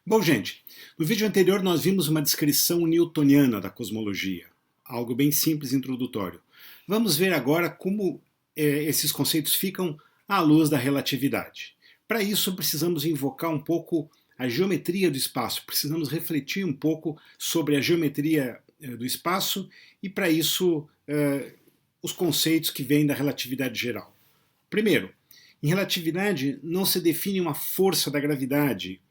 Bom, gente, no vídeo anterior nós vimos uma descrição newtoniana da cosmologia, algo bem simples e introdutório. Vamos ver agora como esses conceitos ficam à luz da relatividade. Para isso precisamos invocar um pouco a geometria do espaço, precisamos refletir um pouco sobre a geometria do espaço e para isso os conceitos que vêm da relatividade geral. Primeiro, em relatividade não se define uma força da gravidade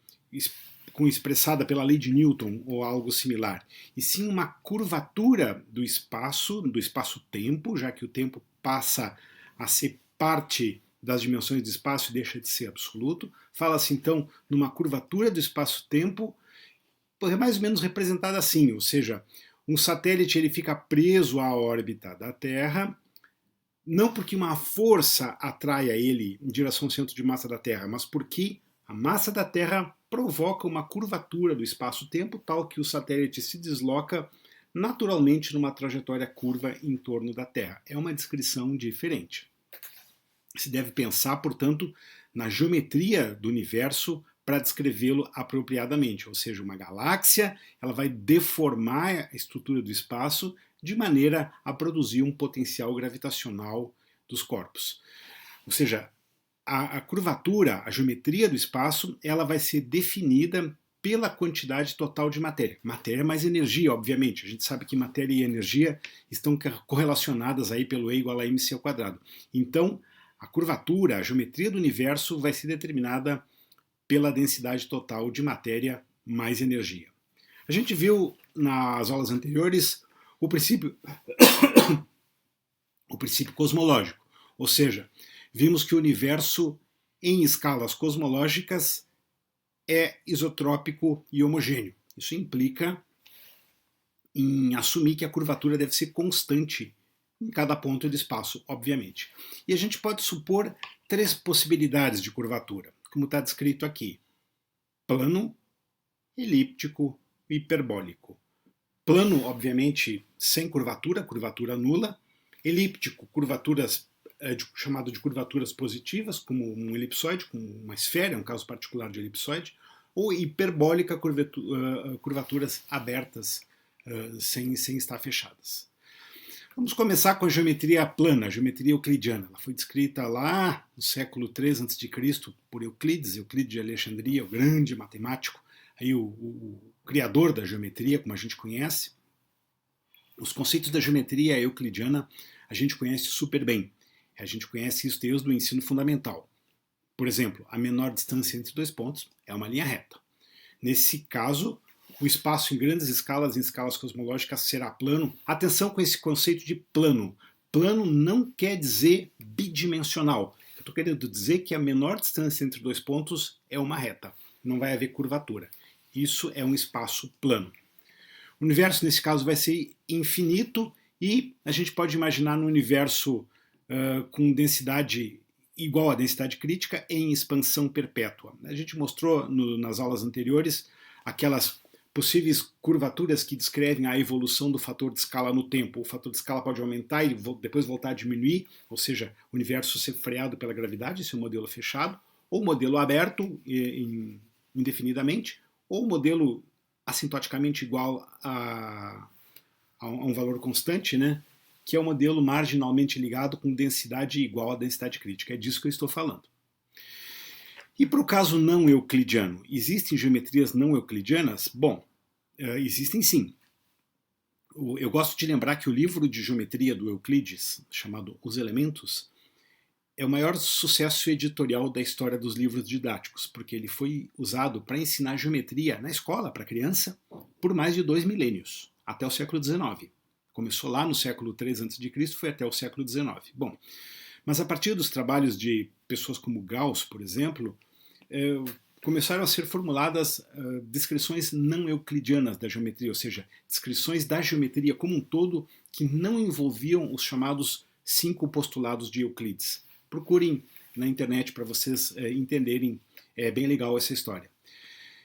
expressada pela lei de Newton ou algo similar, e sim uma curvatura do espaço-tempo, já que o tempo passa a ser parte das dimensões do espaço e deixa de ser absoluto. Fala-se então numa curvatura do espaço-tempo, mais ou menos representada assim, ou seja, um satélite ele fica preso à órbita da Terra, não porque uma força atraia ele em direção ao centro de massa da Terra, mas porque a massa da Terra provoca uma curvatura do espaço-tempo tal que o satélite se desloca naturalmente numa trajetória curva em torno da Terra. É uma descrição diferente. Se deve pensar, portanto, na geometria do universo para descrevê-lo apropriadamente, ou seja, uma galáxia ela vai deformar a estrutura do espaço de maneira a produzir um potencial gravitacional dos corpos. Ou seja, a curvatura, a geometria do espaço, ela vai ser definida pela quantidade total de matéria. Matéria mais energia, obviamente. A gente sabe que matéria e energia estão correlacionadas aí pelo E igual a mc ao quadrado. Então, a curvatura, a geometria do universo vai ser determinada pela densidade total de matéria mais energia. A gente viu nas aulas anteriores o princípio cosmológico, ou seja, vimos que o universo em escalas cosmológicas é isotrópico e homogêneo. Isso implica em assumir que a curvatura deve ser constante em cada ponto do espaço, obviamente. E a gente pode supor três possibilidades de curvatura, como está descrito aqui: plano, elíptico e hiperbólico. Plano, obviamente, sem curvatura, curvatura nula. Elíptico, curvaturas chamado de curvaturas positivas, como um elipsoide, como uma esfera, é um caso particular de elipsoide, ou hiperbólica, curvaturas abertas, sem estar fechadas. Vamos começar com a geometria plana, a geometria euclidiana. Ela foi descrita lá no século III a.C. por Euclides de Alexandria, o grande matemático, aí o criador da geometria, como a gente conhece. Os conceitos da geometria euclidiana a gente conhece super bem. A gente conhece isso desde o ensino fundamental. Por exemplo, a menor distância entre dois pontos é uma linha reta. Nesse caso, o espaço em grandes escalas, em escalas cosmológicas, será plano. Atenção com esse conceito de plano. Plano não quer dizer bidimensional. Eu estou querendo dizer que a menor distância entre dois pontos é uma reta. Não vai haver curvatura. Isso é um espaço plano. O universo, nesse caso, vai ser infinito e a gente pode imaginar no universo com densidade igual à densidade crítica em expansão perpétua. A gente mostrou nas aulas anteriores aquelas possíveis curvaturas que descrevem a evolução do fator de escala no tempo. O fator de escala pode aumentar e depois voltar a diminuir, ou seja, o universo ser freado pela gravidade, esse é um modelo fechado, ou modelo aberto indefinidamente, ou modelo assintoticamente igual a um valor constante, né? Que é o modelo marginalmente ligado com densidade igual à densidade crítica. É disso que eu estou falando. E para o caso não euclidiano, existem geometrias não euclidianas? Bom, existem sim. Eu gosto de lembrar que o livro de geometria do Euclides, chamado Os Elementos, é o maior sucesso editorial da história dos livros didáticos, porque ele foi usado para ensinar geometria na escola para criança por mais de 2 milênios, até o século XIX. Começou lá no século III a.C., foi até o século XIX. Bom, mas a partir dos trabalhos de pessoas como Gauss, por exemplo, começaram a ser formuladas descrições não euclidianas da geometria, ou seja, descrições da geometria como um todo que não envolviam os chamados 5 postulados de Euclides. Procurem na internet para vocês entenderem, é bem legal essa história.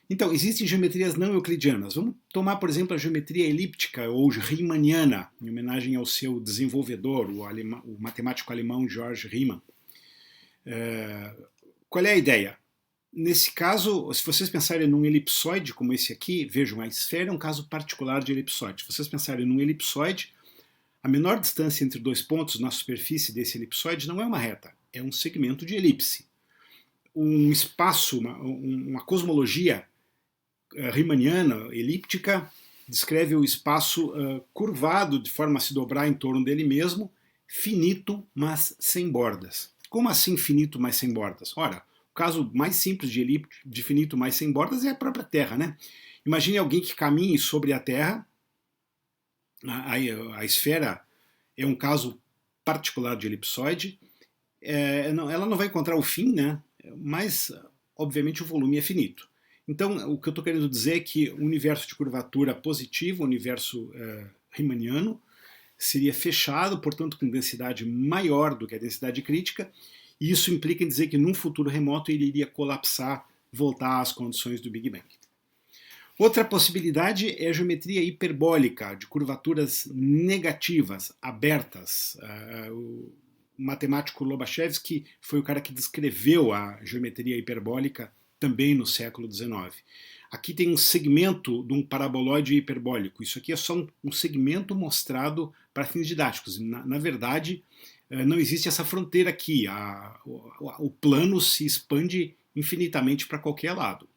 Então, existem geometrias não euclidianas. Vamos tomar, por exemplo, a geometria elíptica ou riemanniana, em homenagem ao seu desenvolvedor, o matemático alemão George Riemann. Qual é a ideia? Nesse caso, se vocês pensarem num elipsoide como esse aqui, vejam, a esfera é um caso particular de elipsoide. Se vocês pensarem num elipsoide, a menor distância entre dois pontos na superfície desse elipsoide não é uma reta, é um segmento de elipse. Um espaço, uma cosmologia riemanniana, elíptica, descreve o espaço curvado de forma a se dobrar em torno dele mesmo, finito, mas sem bordas. Como assim finito, mas sem bordas? Ora, o caso mais simples de finito, mas sem bordas é a própria Terra, né? Imagine alguém que caminhe sobre a Terra, a esfera é um caso particular de elipsoide, ela não vai encontrar o fim, né? Mas, obviamente, o volume é finito. Então, o que eu estou querendo dizer é que o universo de curvatura positiva, o universo riemanniano, seria fechado, portanto, com densidade maior do que a densidade crítica, e isso implica em dizer que num futuro remoto ele iria colapsar, voltar às condições do Big Bang. Outra possibilidade é a geometria hiperbólica, de curvaturas negativas, abertas. O matemático Lobachevsky foi o cara que descreveu a geometria hiperbólica também no século XIX. Aqui tem um segmento de um paraboloide hiperbólico. Isso aqui é só um segmento mostrado para fins didáticos. Na verdade, não existe essa fronteira aqui. O plano se expande infinitamente para qualquer lado.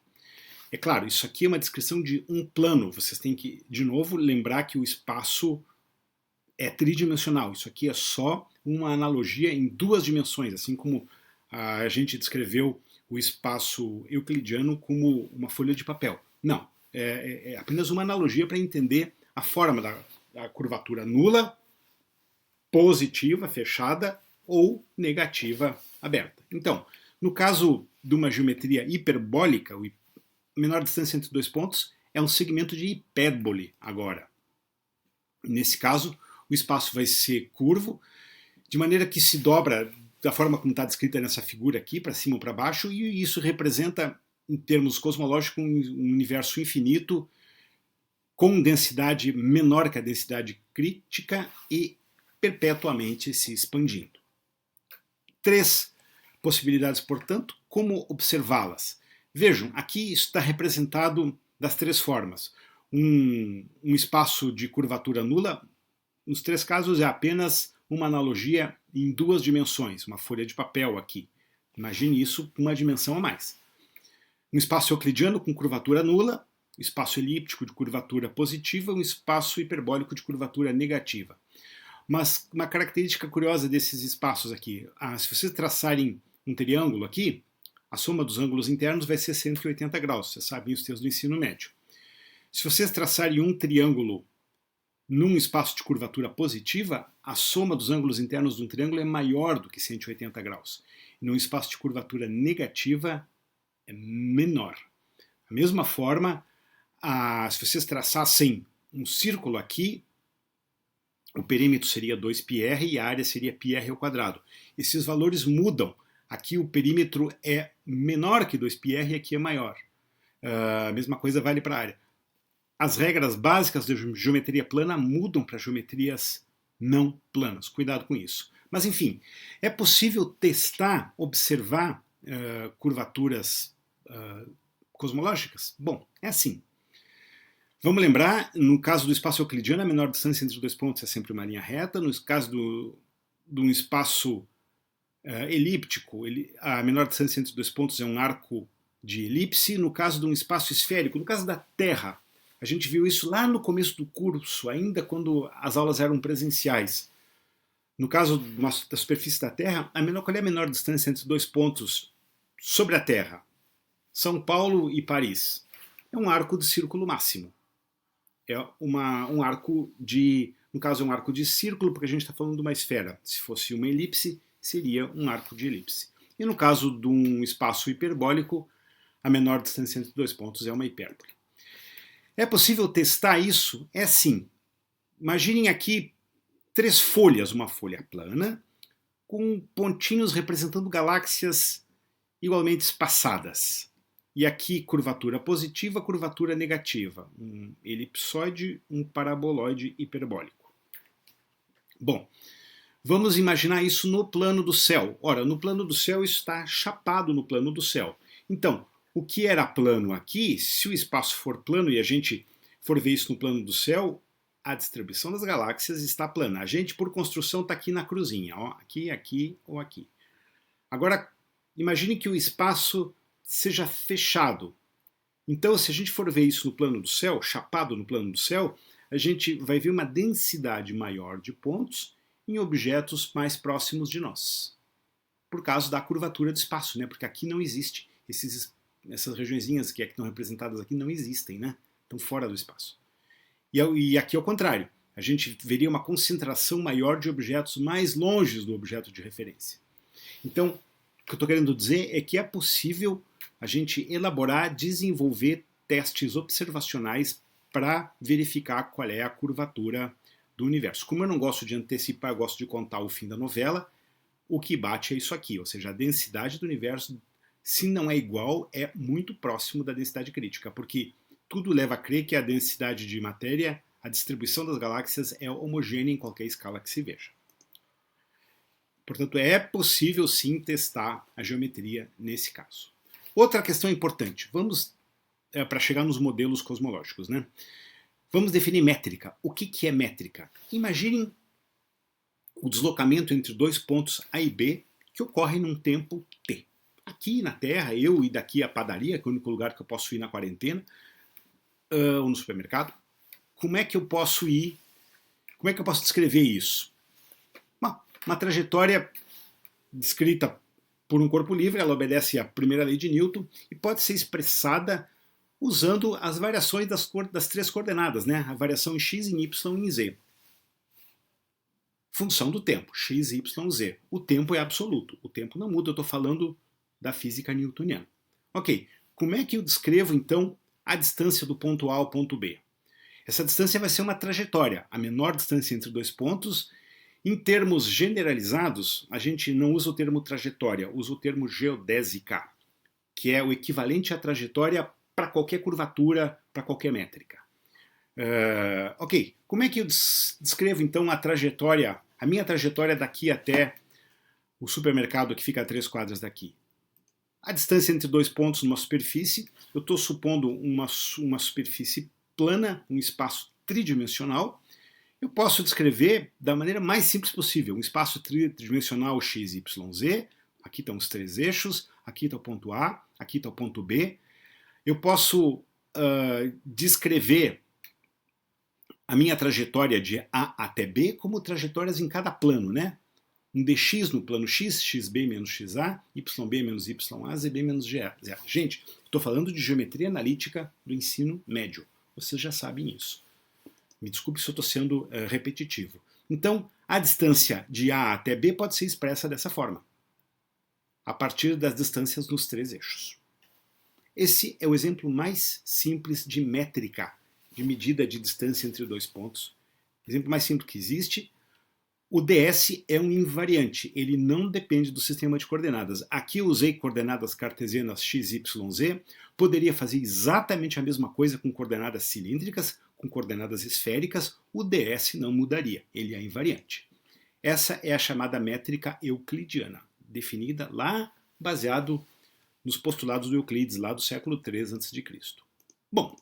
É claro, isso aqui é uma descrição de um plano. Vocês têm que, de novo, lembrar que o espaço é tridimensional. Isso aqui é só uma analogia em duas dimensões, assim como a gente descreveu o espaço euclidiano como uma folha de papel. Não, é apenas uma analogia para entender a forma da curvatura nula, positiva, fechada, ou negativa, aberta. Então, no caso de uma geometria hiperbólica, a menor distância entre dois pontos é um segmento de hipérbole agora. Nesse caso, o espaço vai ser curvo, de maneira que se dobra da forma como está descrita nessa figura aqui, para cima ou para baixo, e isso representa, em termos cosmológicos, um universo infinito com densidade menor que a densidade crítica e perpetuamente se expandindo. 3 possibilidades, portanto, como observá-las? Vejam, aqui está representado das 3 formas. Um espaço de curvatura nula, nos 3 casos é apenas uma analogia em 2 dimensões, uma folha de papel aqui. Imagine isso com uma dimensão a mais. Um espaço euclidiano com curvatura nula, um espaço elíptico de curvatura positiva, um espaço hiperbólico de curvatura negativa. Mas uma característica curiosa desses espaços aqui, se vocês traçarem um triângulo aqui, a soma dos ângulos internos vai ser 180 graus, vocês sabem os textos do ensino médio. Se vocês traçarem um triângulo num espaço de curvatura positiva, a soma dos ângulos internos de um triângulo é maior do que 180 graus. E num espaço de curvatura negativa, é menor. Da mesma forma, se vocês traçassem um círculo aqui, o perímetro seria 2πr e a área seria πr ao quadrado. Esses valores mudam. Aqui o perímetro é menor que 2πr e aqui é maior. A mesma coisa vale para a área. As regras básicas da geometria plana mudam para geometrias não planas. Cuidado com isso. Mas, enfim, é possível testar, observar curvaturas cosmológicas? Bom, é assim. Vamos lembrar, no caso do espaço euclidiano, a menor distância entre os dois pontos é sempre uma linha reta. No caso de um espaço elíptico, a menor distância entre os dois pontos é um arco de elipse. No caso de um espaço esférico, no caso da Terra, a gente viu isso lá no começo do curso, ainda quando as aulas eram presenciais. No caso da superfície da Terra, qual é a menor distância entre dois pontos sobre a Terra? São Paulo e Paris. É um arco de círculo máximo. É um arco no caso é um arco de círculo, porque a gente está falando de uma esfera. Se fosse uma elipse, seria um arco de elipse. E no caso de um espaço hiperbólico, a menor distância entre dois pontos é uma hipérbole. É possível testar isso? É sim. Imaginem aqui 3 folhas, uma folha plana, com pontinhos representando galáxias igualmente espaçadas. E aqui curvatura positiva, curvatura negativa. Um elipsoide, um paraboloide hiperbólico. Bom, vamos imaginar isso no plano do céu. Ora, no plano do céu isso está chapado no plano do céu. Então, o que era plano aqui, se o espaço for plano e a gente for ver isso no plano do céu, a distribuição das galáxias está plana. A gente, por construção, está aqui na cruzinha, ó, aqui, aqui ou aqui. Agora, imagine que o espaço seja fechado. Então, se a gente for ver isso no plano do céu, chapado no plano do céu, a gente vai ver uma densidade maior de pontos em objetos mais próximos de nós. Por causa da curvatura do espaço, né? Porque aqui não existe. Essas regiõezinhas que estão representadas aqui não existem, né? Estão fora do espaço. E aqui é o contrário. A gente veria uma concentração maior de objetos mais longe do objeto de referência. Então, o que eu estou querendo dizer é que é possível a gente elaborar, desenvolver testes observacionais para verificar qual é a curvatura do universo. Como eu não gosto de antecipar, eu gosto de contar o fim da novela, o que bate é isso aqui, ou seja, a densidade do universo, se não é igual, é muito próximo da densidade crítica, porque tudo leva a crer que a densidade de matéria, a distribuição das galáxias é homogênea em qualquer escala que se veja. Portanto, é possível sim testar a geometria nesse caso. Outra questão importante, vamos para chegar nos modelos cosmológicos, né? Vamos definir métrica. O que é métrica? Imaginem o deslocamento entre dois pontos A e B que ocorre num tempo t. Aqui na Terra, eu ir daqui à padaria, que é o único lugar que eu posso ir na quarentena, ou no supermercado, como é que eu posso ir, como é que eu posso descrever isso? Uma trajetória descrita por um corpo livre, ela obedece à primeira lei de Newton e pode ser expressada usando as variações das três coordenadas, né? A variação em x, em y e em z. Função do tempo, x, y, z. O tempo é absoluto, o tempo não muda, eu estou falando da física newtoniana. Ok, como é que eu descrevo então a distância do ponto A ao ponto B? Essa distância vai ser uma trajetória, a menor distância entre dois pontos. Em termos generalizados, a gente não usa o termo trajetória, usa o termo geodésica, que é o equivalente à trajetória para qualquer curvatura, para qualquer métrica. Ok, como é que eu descrevo então a trajetória, a minha trajetória daqui até o supermercado que fica a 3 quadras daqui? A distância entre dois pontos numa superfície, eu estou supondo uma superfície plana, um espaço tridimensional. Eu posso descrever da maneira mais simples possível, um espaço tridimensional x, y, z, aqui estão os três eixos, aqui está o ponto A, aqui está o ponto B. Eu posso descrever a minha trajetória de A até B como trajetórias em cada plano, né? Um dx no plano x, xb menos xa, yb menos ya, zb menos ga. Gente, estou falando de geometria analítica do ensino médio. Vocês já sabem isso. Me desculpe se eu estou sendo repetitivo. Então, a distância de A até B pode ser expressa dessa forma, a partir das distâncias nos três eixos. Esse é o exemplo mais simples de métrica, de medida de distância entre dois pontos. O exemplo mais simples que existe. O ds é um invariante, ele não depende do sistema de coordenadas. Aqui eu usei coordenadas cartesianas x, y, z, poderia fazer exatamente a mesma coisa com coordenadas cilíndricas, com coordenadas esféricas, o ds não mudaria, ele é invariante. Essa é a chamada métrica euclidiana, definida lá baseado nos postulados do Euclides, lá do século III a.C. Bom,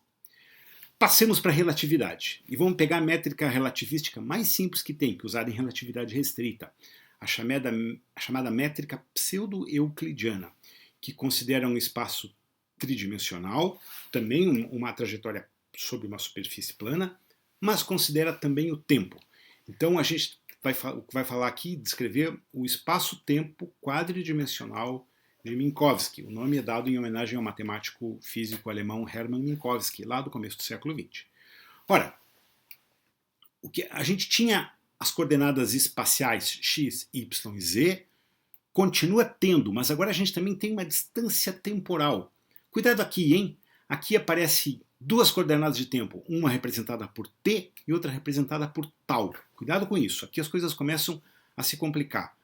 passemos para a relatividade e vamos pegar a métrica relativística mais simples que tem, que é usada em relatividade restrita, a chamada métrica pseudo-euclidiana, que considera um espaço tridimensional, também uma trajetória sobre uma superfície plana, mas considera também o tempo. Então a gente vai falar aqui, descrever o espaço-tempo quadridimensional de Minkowski. O nome é dado em homenagem ao matemático físico alemão Hermann Minkowski, lá do começo do século XX. Ora, a gente tinha as coordenadas espaciais x, y e z, continua tendo, mas agora a gente também tem uma distância temporal. Cuidado aqui, hein? Aqui aparece duas coordenadas de tempo, uma representada por t e outra representada por tau. Cuidado com isso, aqui as coisas começam a se complicar.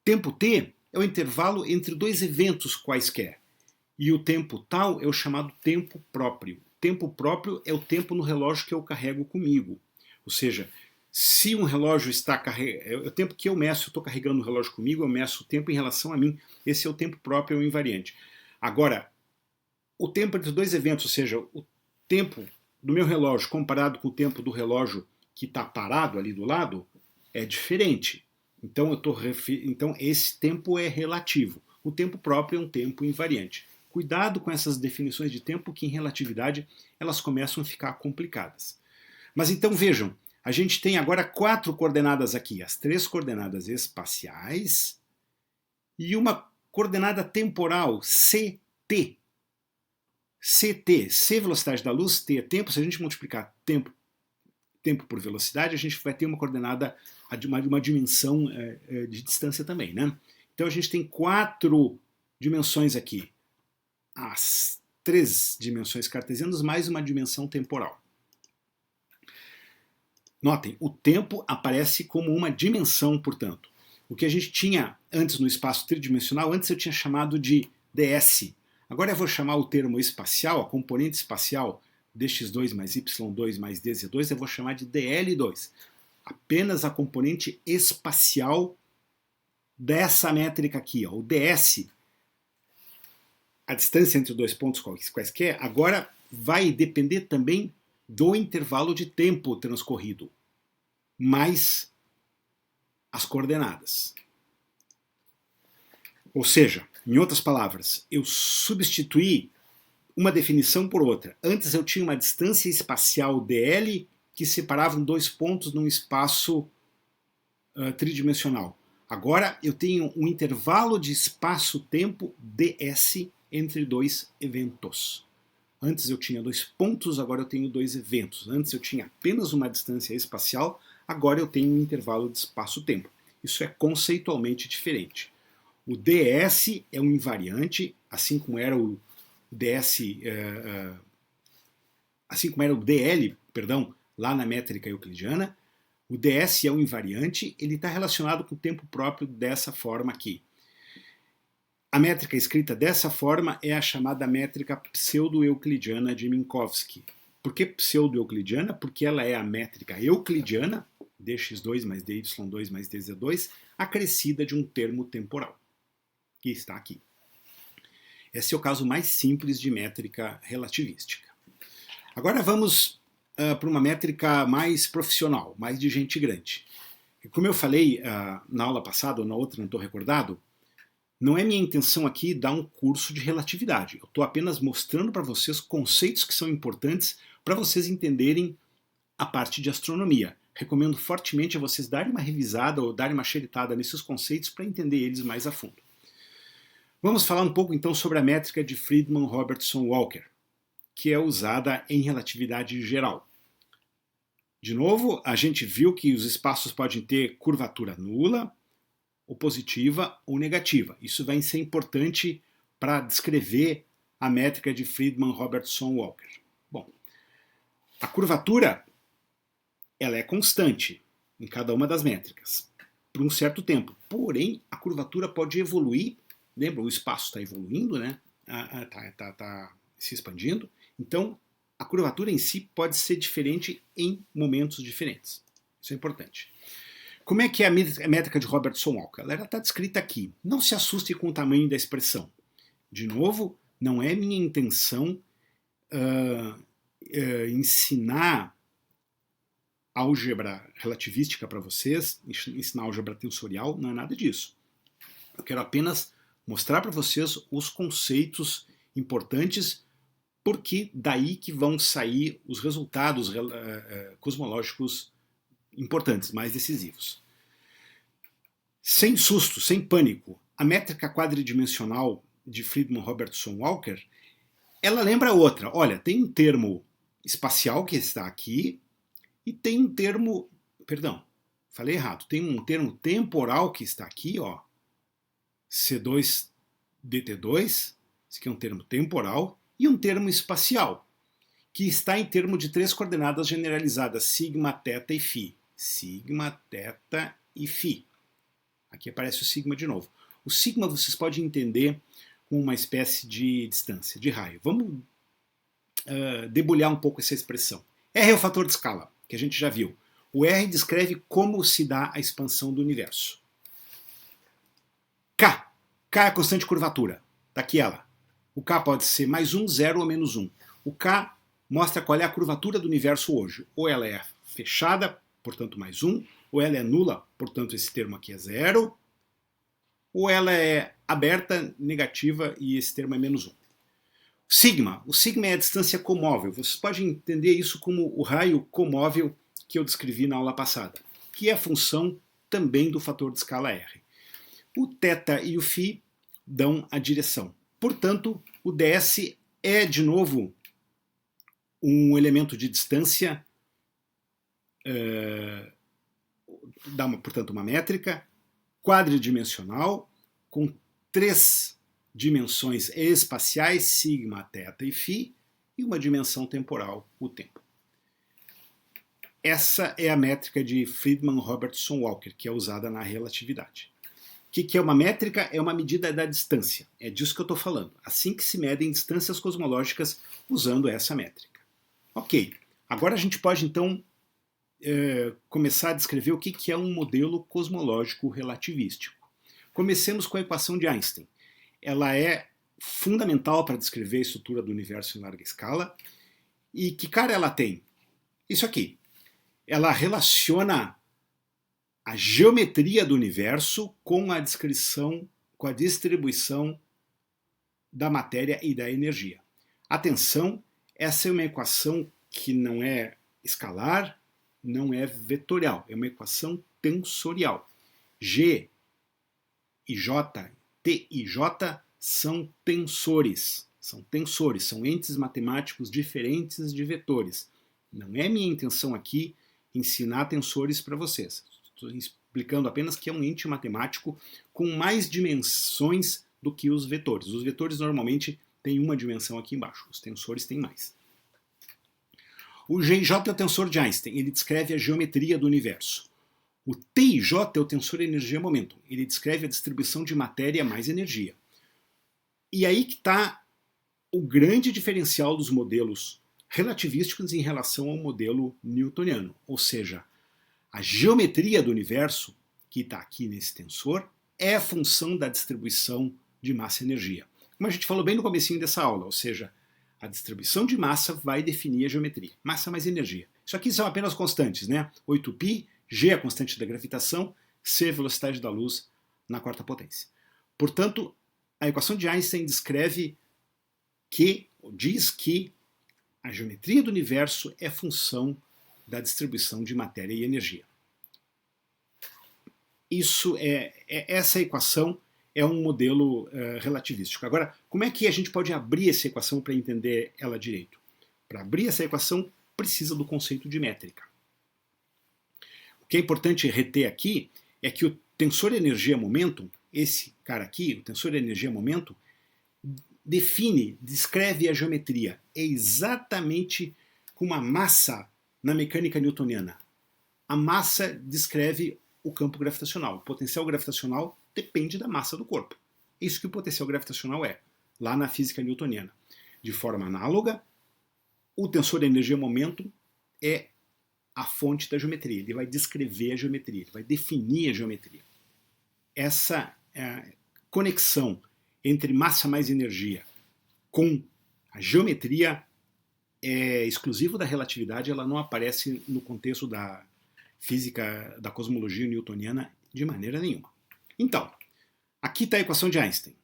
Tempo t é o intervalo entre dois eventos quaisquer. E o tempo tau é o chamado tempo próprio. Tempo próprio é o tempo no relógio que eu carrego comigo. Ou seja, se um relógio está carregando, é o tempo que eu meço, eu estou carregando o relógio comigo, eu meço o tempo em relação a mim. Esse é o tempo próprio, é o invariante. Agora, o tempo entre dois eventos, ou seja, o tempo do meu relógio comparado com o tempo do relógio que está parado ali do lado, é diferente. Então, então, esse tempo é relativo. O tempo próprio é um tempo invariante. Cuidado com essas definições de tempo que, em relatividade, elas começam a ficar complicadas. Mas então, vejam, a gente tem agora 4 coordenadas aqui. As 3 coordenadas espaciais e uma coordenada temporal, CT. CT, C velocidade da luz, T é tempo. Se a gente multiplicar tempo por velocidade, a gente vai ter uma coordenada, uma dimensão de distância também, né? Então a gente tem 4 dimensões aqui. As 3 dimensões cartesianas mais uma dimensão temporal. Notem, o tempo aparece como uma dimensão, portanto. O que a gente tinha antes no espaço tridimensional, antes eu tinha chamado de ds. Agora eu vou chamar o termo espacial, a componente espacial, dx2 mais y2 mais dz2, eu vou chamar de dl2. Apenas a componente espacial dessa métrica aqui, ó, o ds, a distância entre dois pontos quaisquer, agora vai depender também do intervalo de tempo transcorrido, mais as coordenadas. Ou seja, em outras palavras, eu substituí uma definição por outra. Antes eu tinha uma distância espacial dl que separavam 2 pontos num espaço tridimensional. Agora eu tenho um intervalo de espaço-tempo ds entre 2 eventos. Antes eu tinha 2 pontos, agora eu tenho 2 eventos. Antes eu tinha apenas uma distância espacial, agora eu tenho um intervalo de espaço-tempo. Isso é conceitualmente diferente. O ds é um invariante, assim como era o dl, lá na métrica euclidiana. O ds é um invariante, ele está relacionado com o tempo próprio dessa forma aqui. A métrica escrita dessa forma é a chamada métrica pseudo-euclidiana de Minkowski. Por que pseudo-euclidiana? Porque ela é a métrica euclidiana, dx2 mais dy2 mais dz2, acrescida de um termo temporal, que está aqui. Esse é o caso mais simples de métrica relativística. Agora vamos para uma métrica mais profissional, mais de gente grande. Como eu falei na aula passada, ou na outra, não estou recordado, não é minha intenção aqui dar um curso de relatividade. Eu estou apenas mostrando para vocês conceitos que são importantes para vocês entenderem a parte de astronomia. Recomendo fortemente a vocês darem uma revisada ou darem uma xeritada nesses conceitos para entender eles mais a fundo. Vamos falar um pouco então sobre a métrica de Friedmann-Robertson-Walker, que é usada em relatividade geral. De novo, a gente viu que os espaços podem ter curvatura nula, ou positiva ou negativa. Isso vai ser importante para descrever a métrica de Friedmann-Robertson-Walker. Bom, a curvatura ela é constante em cada uma das métricas por um certo tempo. Porém, a curvatura pode evoluir. Lembra, o espaço está evoluindo, né? Tá se expandindo. Então, a curvatura em si pode ser diferente em momentos diferentes. Isso é importante. Como é que é a métrica de Robertson-Walker? Ela está descrita aqui. Não se assuste com o tamanho da expressão. De novo, não é minha intenção ensinar álgebra relativística para vocês, ensinar álgebra tensorial, não é nada disso. Eu quero apenas mostrar para vocês os conceitos importantes, porque daí que vão sair os resultados cosmológicos importantes, mais decisivos. Sem susto, sem pânico, a métrica quadridimensional de Friedmann-Robertson-Walker, ela lembra outra. Olha, tem um termo espacial que está aqui e tem um termo, perdão, falei errado, tem um termo temporal que está aqui, ó, C2 dt2, esse aqui é um termo temporal, e um termo espacial, que está em termo de 3 coordenadas generalizadas, sigma, θ e φ. Sigma, θ e φ. Aqui aparece o sigma de novo. O sigma vocês podem entender com uma espécie de distância, de raio. Vamos debulhar um pouco essa expressão. R é o fator de escala, que a gente já viu. O R descreve como se dá a expansão do universo. K. K é a constante de curvatura. Está aqui ela. O K pode ser mais 1, 0 ou menos 1. O K mostra qual é a curvatura do universo hoje. Ou ela é fechada, portanto mais 1, ou ela é nula, portanto esse termo aqui é 0, ou ela é aberta, negativa, e esse termo é menos 1. Sigma. O sigma é a distância comóvel. Vocês podem entender isso como o raio comóvel que eu descrevi na aula passada, que é a função também do fator de escala R. O θ e o φ dão a direção. Portanto, o ds é, de novo, um elemento de distância, dá portanto, uma métrica quadridimensional com 3 dimensões espaciais, sigma, θ e φ, e uma dimensão temporal, o tempo. Essa é a métrica de Friedmann-Robertson-Walker, que é usada na relatividade. O que é uma métrica? É uma medida da distância. É disso que eu estou falando. Assim que se medem distâncias cosmológicas usando essa métrica. Ok, agora a gente pode então começar a descrever o que é um modelo cosmológico relativístico. Comecemos com a equação de Einstein. Ela é fundamental para descrever a estrutura do universo em larga escala. E que cara ela tem? Isso aqui. Ela relaciona a geometria do universo com a descrição, com a distribuição da matéria e da energia. Atenção, essa é uma equação que não é escalar, não é vetorial, é uma equação tensorial. G e J, T e J são tensores, são entes matemáticos diferentes de vetores. Não é minha intenção aqui ensinar tensores para vocês. Estou explicando apenas que é um ente matemático com mais dimensões do que os vetores. Os vetores normalmente têm uma dimensão aqui embaixo, os tensores têm mais. O GJ é o tensor de Einstein, ele descreve a geometria do universo. O TIJ é o tensor energia-momento, ele descreve a distribuição de matéria mais energia. E aí que está o grande diferencial dos modelos relativísticos em relação ao modelo newtoniano, ou seja, a geometria do universo, que está aqui nesse tensor, é a função da distribuição de massa e energia. Como a gente falou bem no comecinho dessa aula, ou seja, a distribuição de massa vai definir a geometria. Massa mais energia. Isso aqui são apenas constantes, né? 8π, g é a constante da gravitação, c é a velocidade da luz na quarta potência. Portanto, a equação de Einstein descreve que, ou diz que, a geometria do universo é função da distribuição de matéria e energia. Essa equação é um modelo relativístico. Agora, como é que a gente pode abrir essa equação para entender ela direito? Para abrir essa equação, precisa do conceito de métrica. O que é importante reter aqui é que o tensor energia-momento, esse cara aqui, o tensor energia-momento, descreve a geometria. É exatamente como a massa na mecânica newtoniana. A massa descreve o campo gravitacional. O potencial gravitacional depende da massa do corpo. É isso que o potencial gravitacional é, lá na física newtoniana. De forma análoga, o tensor energia-momento é a fonte da geometria. Ele vai descrever a geometria, ele vai definir a geometria. Essa conexão entre massa mais energia com a geometria é exclusivo da relatividade, ela não aparece no contexto da física, da cosmologia newtoniana de maneira nenhuma. Então, aqui está a equação de Einstein.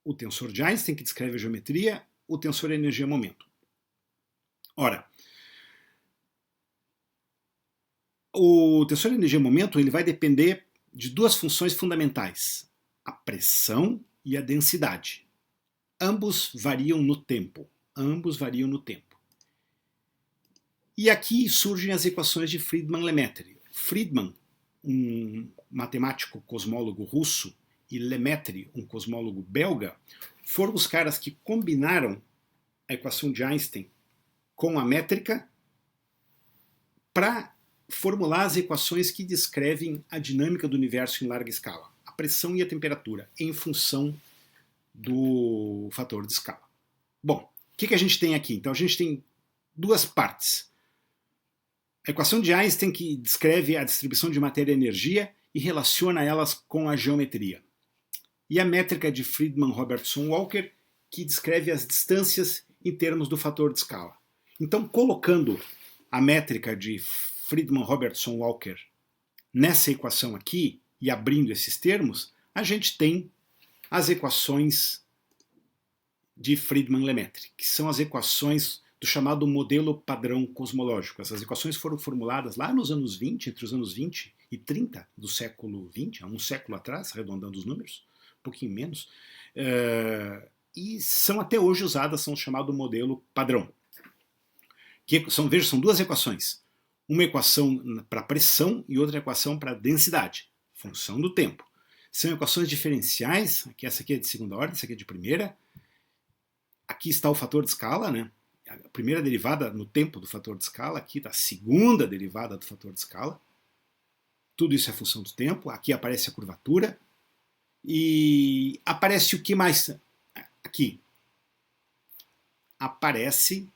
O tensor de Einstein que descreve a geometria, o tensor energia-momento. Ora, o tensor energia-momento ele vai depender de duas funções fundamentais, a pressão e a densidade. Ambos variam no tempo. E aqui surgem as equações de Friedmann-Lemaitre. Friedmann, um matemático cosmólogo russo, e Lemaitre, um cosmólogo belga, foram os caras que combinaram a equação de Einstein com a métrica para formular as equações que descrevem a dinâmica do universo em larga escala, a pressão e a temperatura, em função do fator de escala. Bom, o que a gente tem aqui? Então a gente tem duas partes. A equação de Einstein que descreve a distribuição de matéria e energia e relaciona elas com a geometria. E a métrica de Friedmann-Robertson-Walker que descreve as distâncias em termos do fator de escala. Então, colocando a métrica de Friedmann-Robertson-Walker nessa equação aqui e abrindo esses termos, a gente tem as equações de Friedmann-Lemaitre, que são as equações do chamado modelo padrão cosmológico. Essas equações foram formuladas lá nos anos 20, entre os anos 20 e 30 do século 20, há um século atrás, arredondando os números, um pouquinho menos, e são até hoje usadas, são o chamado modelo padrão. Veja, são duas equações. Uma equação para pressão e outra equação para densidade, função do tempo. São equações diferenciais, essa aqui é de segunda ordem, essa aqui é de primeira. Aqui está o fator de escala, né? A primeira derivada no tempo do fator de escala, aqui está a segunda derivada do fator de escala. Tudo isso é função do tempo. Aqui aparece a curvatura. E aparece o que mais? Aqui. Aparece,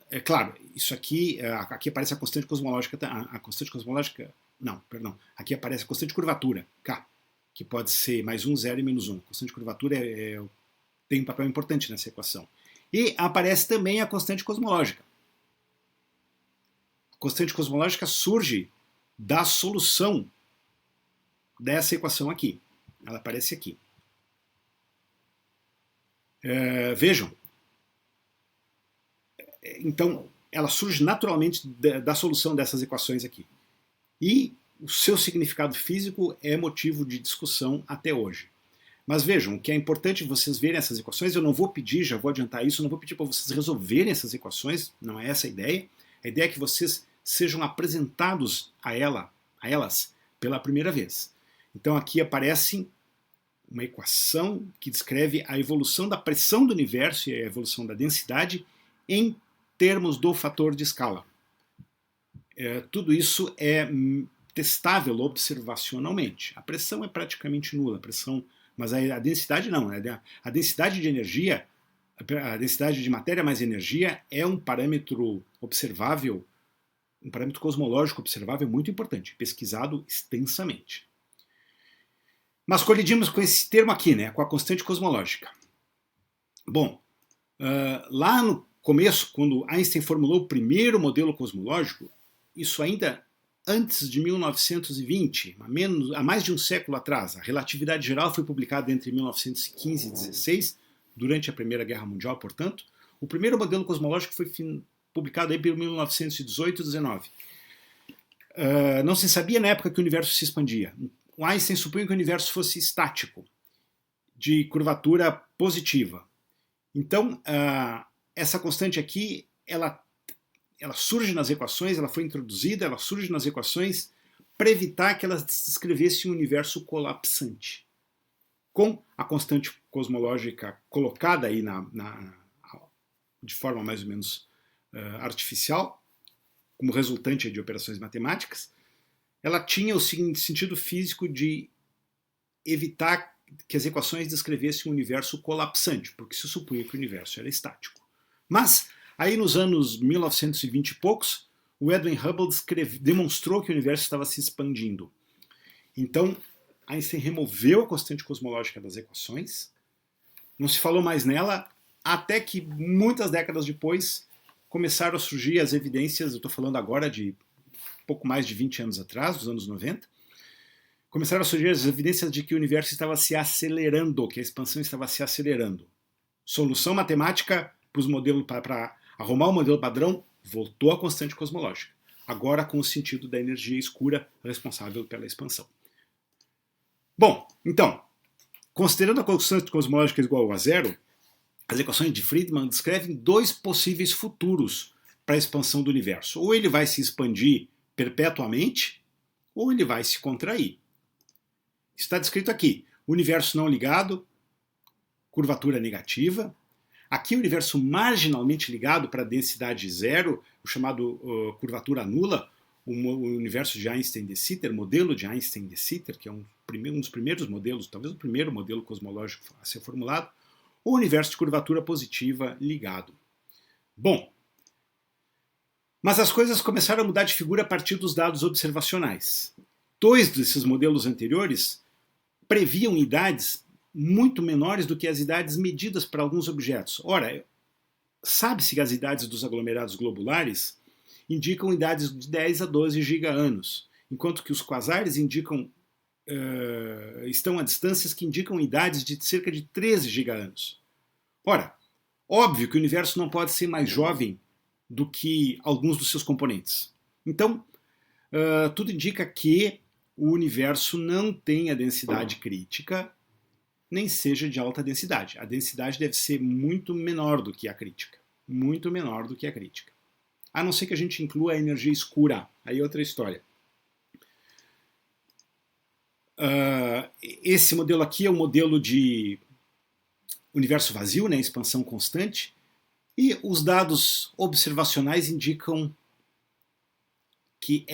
é claro, isso aqui aparece a constante cosmológica, a constante cosmológica, não, perdão, aqui aparece a constante de curvatura, K, que pode ser mais 1, 0 e menos 1. A constante de curvatura tem um papel importante nessa equação. E aparece também a constante cosmológica. A constante cosmológica surge da solução dessa equação aqui. Ela aparece aqui. Vejam. Então, ela surge naturalmente da solução dessas equações aqui. E o seu significado físico é motivo de discussão até hoje. Mas vejam, o que é importante vocês verem essas equações, eu não vou pedir, já vou adiantar isso, eu não vou pedir para vocês resolverem essas equações, não é essa a ideia. A ideia é que vocês sejam apresentados a elas pela primeira vez. Então aqui aparece uma equação que descreve a evolução da pressão do universo e a evolução da densidade em termos do fator de escala. Tudo isso é testável observacionalmente. A pressão é praticamente nula, mas a densidade não. A densidade de energia, a densidade de matéria mais energia é um parâmetro observável, um parâmetro cosmológico observável muito importante, pesquisado extensamente. Mas colidimos com esse termo aqui, né, com a constante cosmológica. Bom, lá no começo, quando Einstein formulou o primeiro modelo cosmológico, isso ainda antes de 1920, há mais de um século atrás. A relatividade geral foi publicada entre 1915 e 16, durante a Primeira Guerra Mundial, portanto. O primeiro modelo cosmológico foi publicado aí por 1918 e 19. Não se sabia na época que o universo se expandia. O Einstein supunha que o universo fosse estático, de curvatura positiva. Então, essa constante aqui, ela surge nas equações, ela foi introduzida, ela surge nas equações para evitar que elas descrevessem um universo colapsante. Com a constante cosmológica colocada aí de forma mais ou menos artificial, como resultante de operações matemáticas, ela tinha o sentido físico de evitar que as equações descrevessem um universo colapsante, porque se supunha que o universo era estático. Mas aí nos anos 1920 e poucos, o Edwin Hubble demonstrou que o universo estava se expandindo. Então, Einstein removeu a constante cosmológica das equações, não se falou mais nela, até que muitas décadas depois começaram a surgir as evidências, eu estou falando agora de pouco mais de 20 anos atrás, dos anos 90, começaram a surgir as evidências de que o universo estava se acelerando, que a expansão estava se acelerando. Solução matemática para arrumar o modelo padrão, voltou à constante cosmológica. Agora com o sentido da energia escura responsável pela expansão. Bom, então, considerando a constante cosmológica igual a zero, as equações de Friedmann descrevem dois possíveis futuros para a expansão do universo. Ou ele vai se expandir perpetuamente, ou ele vai se contrair. Está descrito aqui, universo não ligado, curvatura negativa. Aqui o universo marginalmente ligado para a densidade zero, o chamado curvatura nula, o universo de Einstein de Sitter, modelo de Einstein de Sitter, que é um dos primeiros modelos, talvez o primeiro modelo cosmológico a ser formulado, ou o universo de curvatura positiva ligado. Bom, mas as coisas começaram a mudar de figura a partir dos dados observacionais. Dois desses modelos anteriores previam idades muito menores do que as idades medidas para alguns objetos. Ora, sabe-se que as idades dos aglomerados globulares indicam idades de 10 a 12 giga-anos, enquanto que os quasares estão a distâncias que indicam idades de cerca de 13 giga-anos. Ora, óbvio que o universo não pode ser mais jovem do que alguns dos seus componentes. Então, tudo indica que o universo não tem a densidade crítica, nem seja de alta densidade. A densidade deve ser muito menor do que a crítica. Muito menor do que a crítica. A não ser que a gente inclua a energia escura. Aí é outra história. Esse modelo aqui é o modelo de universo vazio, né, expansão constante. E os dados observacionais indicam que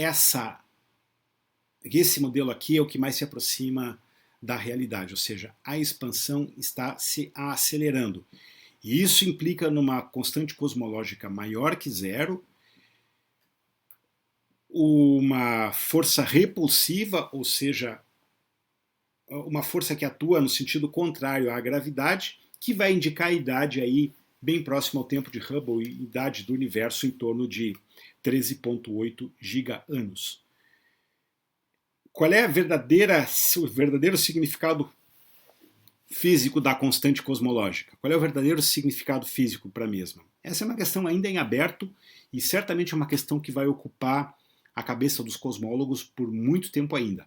esse modelo aqui é o que mais se aproxima da realidade, ou seja, a expansão está se acelerando. E isso implica numa constante cosmológica maior que zero, uma força repulsiva, ou seja, uma força que atua no sentido contrário à gravidade, que vai indicar a idade aí bem próxima ao tempo de Hubble e idade do universo em torno de 13,8 giga-anos. Qual é o verdadeiro significado físico da constante cosmológica? Qual é o verdadeiro significado físico para a mesma? Essa é uma questão ainda em aberto e certamente é uma questão que vai ocupar a cabeça dos cosmólogos por muito tempo ainda.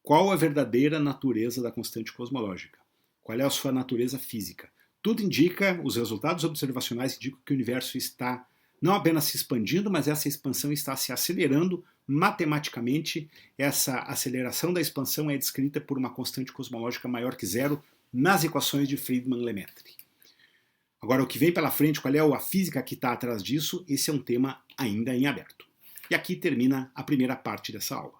Qual a verdadeira natureza da constante cosmológica? Qual é a sua natureza física? Tudo indica, os resultados observacionais indicam que o universo está não apenas se expandindo, mas essa expansão está se acelerando matematicamente. Essa aceleração da expansão é descrita por uma constante cosmológica maior que zero nas equações de Friedmann-Lemaitre. Agora, o que vem pela frente, qual é a física que está atrás disso, esse é um tema ainda em aberto. E aqui termina a primeira parte dessa aula.